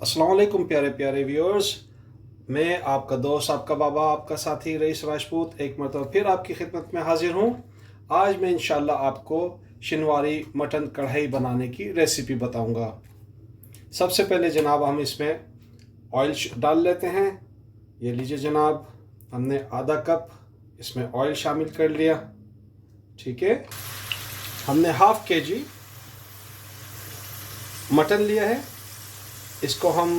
अस्सलाम वालेकुम प्यारे प्यारे व्यूअर्स। मैं आपका दोस्त, आपका बाबा, आपका साथी रईस राजपूत एक मरतबा फिर आपकी खिदमत में हाजिर हूँ। आज मैं इंशाल्लाह आपको शनिवारी मटन कढ़ाई बनाने की रेसिपी बताऊँगा। सबसे पहले जनाब हम इसमें ऑयल डाल लेते हैं। ये लीजिए जनाब, हमने आधा कप इसमें ऑयल शामिल कर लिया। ठीक है, हमने हाफ केजी मटन लिया है। इसको हम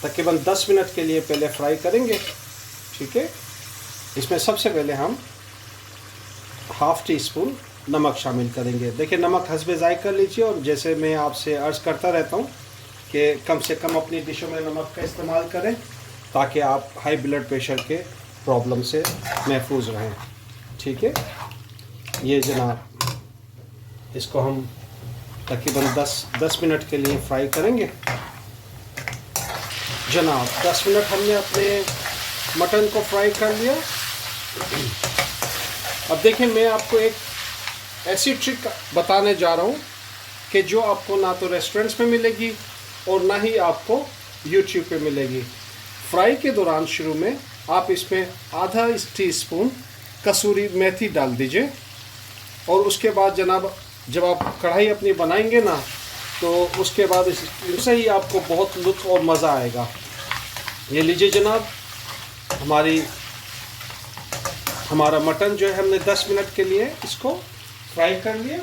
तकरीबन 10 मिनट के लिए पहले फ्राई करेंगे। ठीक है, इसमें सबसे पहले हम हाफ़ टी स्पून नमक शामिल करेंगे। देखिए, नमक हस्बे ज़ायक़ा लीजिए, और जैसे मैं आपसे अर्ज़ करता रहता हूँ कि कम से कम अपनी डिशों में नमक का इस्तेमाल करें ताकि आप हाई ब्लड प्रेशर के प्रॉब्लम से महफूज रहें। ठीक है, ये जनाब, इसको हम तकरीबन 10 मिनट के लिए फ्राई करेंगे। जनाब 10 मिनट हमने अपने मटन को फ्राई कर लिया। अब देखिए, मैं आपको एक ऐसी ट्रिक बताने जा रहा हूँ कि जो आपको ना तो रेस्टोरेंट्स में मिलेगी और ना ही आपको यूट्यूब पे मिलेगी। फ्राई के दौरान शुरू में आप इसमें आधा टीस्पून कसूरी मेथी डाल दीजिए, और उसके बाद जनाब जब आप कढ़ाई अपनी बनाएंगे ना, तो उसके बाद इससे ही आपको बहुत लुत्फ़ और मज़ा आएगा। ये लीजिए जनाब, हमारा मटन जो है हमने 10 मिनट के लिए इसको फ्राई कर लिया।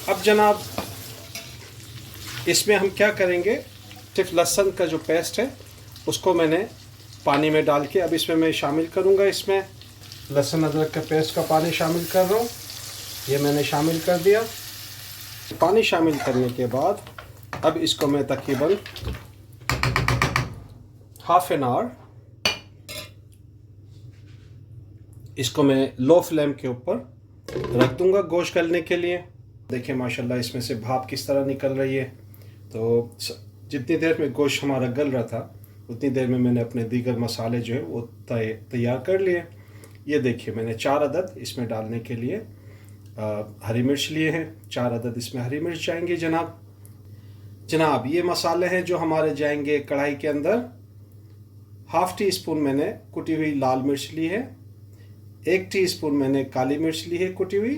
अब जनाब इसमें हम क्या करेंगे, सिर्फ लहसुन का जो पेस्ट है उसको मैंने पानी में डाल के अब इसमें मैं शामिल करूँगा। इसमें लहसुन अदरक के पेस्ट का पानी शामिल कर रहा हूँ। ये मैंने शामिल कर दिया। पानी शामिल करने के बाद अब इसको मैं तकरीबन हाफ एन आवर इसको मैं लो फ्लेम के ऊपर रख दूँगा गोश्त गलने के लिए। देखिए माशाल्लाह इसमें से भाप किस तरह निकल रही है। तो जितनी देर में गोश्त हमारा गल रहा था उतनी देर में मैंने अपने दीगर मसाले जो है वो तैयार कर लिए। ये देखिए, मैंने 4 अदद इसमें डालने के लिए हरी मिर्च लिए हैं। 4 अदद इसमें हरी मिर्च जाएंगे जनाब। ये मसाले हैं जो हमारे जाएंगे कढ़ाई के अंदर। हाफ़ टी स्पून मैंने कुटी हुई लाल मिर्च ली है। 1 टीस्पून मैंने काली मिर्च ली है कुटी हुई।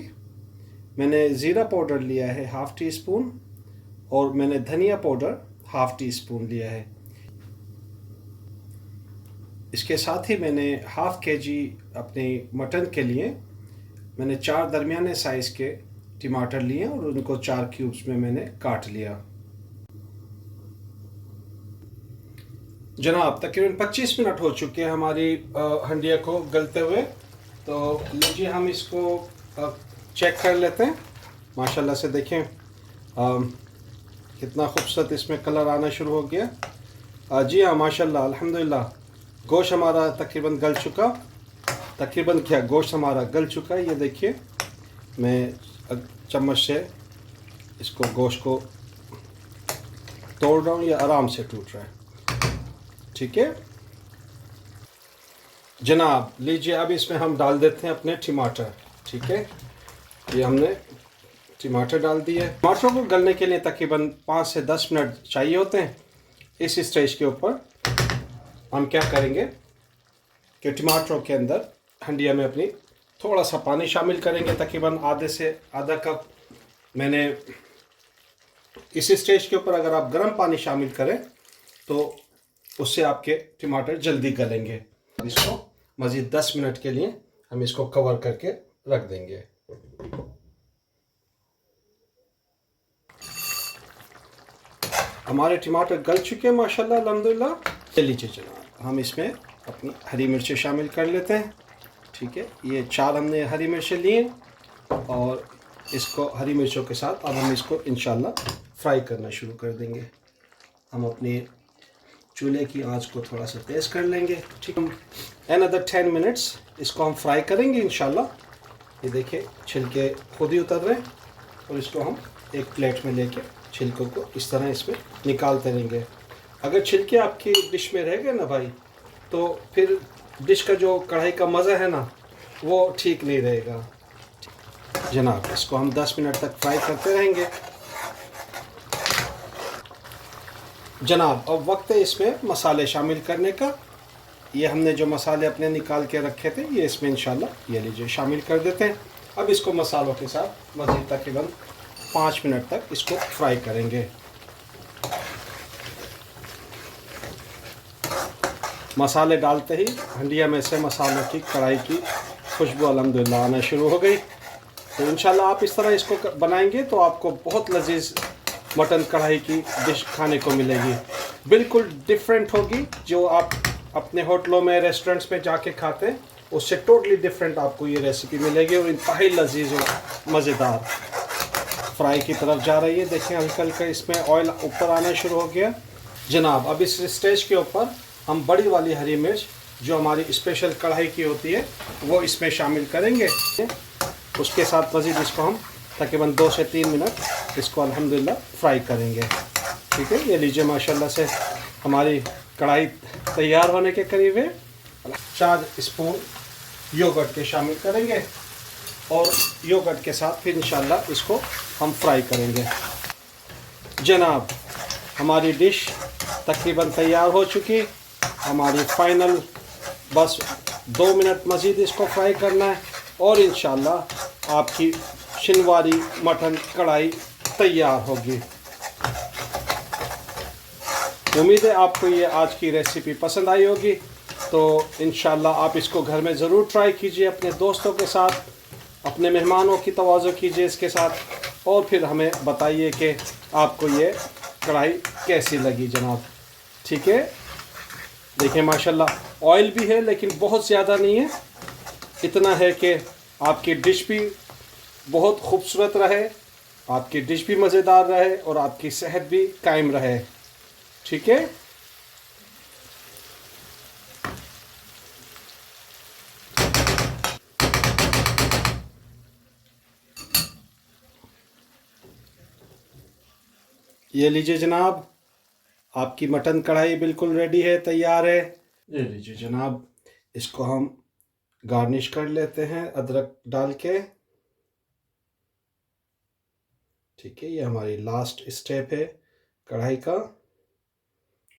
मैंने ज़ीरा पाउडर लिया है हाफ़ टी स्पून, और मैंने धनिया पाउडर हाफ़ टी स्पून लिया है। इसके साथ ही मैंने हाफ़ केजी अपने मटन के लिए मैंने 4 दरमियाने साइज़ के टमाटर लिए और उनको 4 क्यूब्स में मैंने काट लिया। जनाब तकरीबन 25 मिनट हो चुके हैं हमारी हंडिया को गलते हुए। तो लीजिए हम इसको चेक कर लेते हैं। माशाल्लाह से देखें कितना खूबसूरत इसमें कलर आना शुरू हो गया। जी हाँ, माशाल्लाह अल्हम्दुलिल्लाह गोश्त हमारा तकरीबन गल चुका। गोश्त हमारा गल चुका है। ये देखिए, मैं चम्मच से इसको गोश्त को तोड़ रहा हूँ, ये आराम से टूट रहा है। ठीक है जनाब, लीजिए अब इसमें हम डाल देते हैं अपने टमाटर। ठीक है, ये हमने टमाटर डाल दिए। टमाटरों को गलने के लिए तकरीबन 5 से 10 मिनट चाहिए होते हैं। इस स्टेज के ऊपर हम क्या करेंगे कि टमाटरों के अंदर हंडिया में अपनी थोड़ा सा पानी शामिल करेंगे। तकरीबन आधे से आधा कप मैंने इस स्टेज के ऊपर अगर आप गर्म पानी शामिल करें तो उससे आपके टमाटर जल्दी गलेंगे। इसको मज़ीद 10 मिनट के लिए हम इसको कवर करके रख देंगे। हमारे टमाटर गल चुके हैं माशाल्लाह अल्हम्दुलिल्लाह। लीजिए जनाब, हम इसमें अपनी हरी मिर्चें शामिल कर लेते हैं। ठीक है, ये 4 हमने हरी मिर्चें लिए, और इसको हरी मिर्चों के साथ अब हम इसको इंशाल्लाह फ्राई करना शुरू कर देंगे। हम अपने चूल्हे की आंच को थोड़ा सा तेज़ कर लेंगे। ठीक है, अनदर 10 मिनट्स इसको हम फ्राई करेंगे इंशाल्लाह। ये देखिए, छिलके खुद ही उतर रहे हैं, और इसको हम एक प्लेट में लेके छिलकों को इस तरह इसमें निकालते रहेंगे। अगर छिलके आपकी डिश में रह गए ना भाई, तो फिर डिश का जो कढ़ाई का मज़ा है ना, वो ठीक नहीं रहेगा जनाब। इसको हम 10 मिनट तक फ्राई करते रहेंगे जनाब। अब वक्त है इसमें मसाले शामिल करने का। ये हमने जो मसाले अपने निकाल के रखे थे, ये इसमें इंशाल्लाह ये लीजिए शामिल कर देते हैं। अब इसको मसालों के साथ मज़ीद तकरीबन 5 मिनट तक इसको फ्राई करेंगे। मसाले डालते ही हंडिया में से मसालों की कढ़ाई की खुशबू अल्हम्दुलिल्लाह आना शुरू हो गई। तो इंशाल्लाह आप इस तरह इसको बनाएंगे तो आपको बहुत लजीज मटन कढ़ाई की डिश खाने को मिलेगी। बिल्कुल डिफरेंट होगी जो आप अपने होटलों में रेस्टोरेंट्स में जाके खाते हैं, उससे टोटली डिफरेंट आपको ये रेसिपी मिलेगी और इंतहाई लजीज और मज़ेदार। फ्राई की तरफ जा रही है, देखें हल्का हल्का इसमें ऑयल ऊपर आना शुरू हो गया जनाब। अब इस स्टेज के ऊपर हम बड़ी वाली हरी मिर्च जो हमारी स्पेशल कढ़ाई की होती है वो इसमें शामिल करेंगे। उसके साथ मज़ीद इसको हम तकरीबन 2 से 3 मिनट इसको अल्हम्दुलिल्लाह फ्राई करेंगे। ठीक है, ये लीजिए माशाल्लाह से हमारी कढ़ाई तैयार होने के करीब है। 4 स्पून योगर्ट के शामिल करेंगे और योगर्ट के साथ फिर इंशाल्लाह इसको हम फ्राई करेंगे जनाब। हमारी डिश तकरीबन तैयार हो चुकी। हमारी फाइनल बस 2 मिनट मज़ीद इसको फ्राई करना है और इंशाल्लाह आपकी शिनवारी मटन कढ़ाई तैयार होगी। उम्मीद है आपको ये आज की रेसिपी पसंद आई होगी। तो इंशाल्लाह आप इसको घर में ज़रूर ट्राई कीजिए अपने दोस्तों के साथ, अपने मेहमानों की तवाज़ो कीजिए इसके साथ और फिर हमें बताइए कि आपको ये कढ़ाई कैसी लगी जनाब। ठीक है, देखिए माशाल्लाह ऑयल भी है लेकिन बहुत ज़्यादा नहीं है, इतना है कि आपकी डिश भी बहुत खूबसूरत रहे, आपकी डिश भी मज़ेदार रहे और आपकी सेहत भी कायम रहे। ठीक है, ये लीजिए जनाब, आपकी मटन कढ़ाई बिल्कुल रेडी है, तैयार है। ये लीजिए जनाब, इसको हम गार्निश कर लेते हैं अदरक डाल के। ठीक है, ये हमारी लास्ट स्टेप है कढ़ाई का।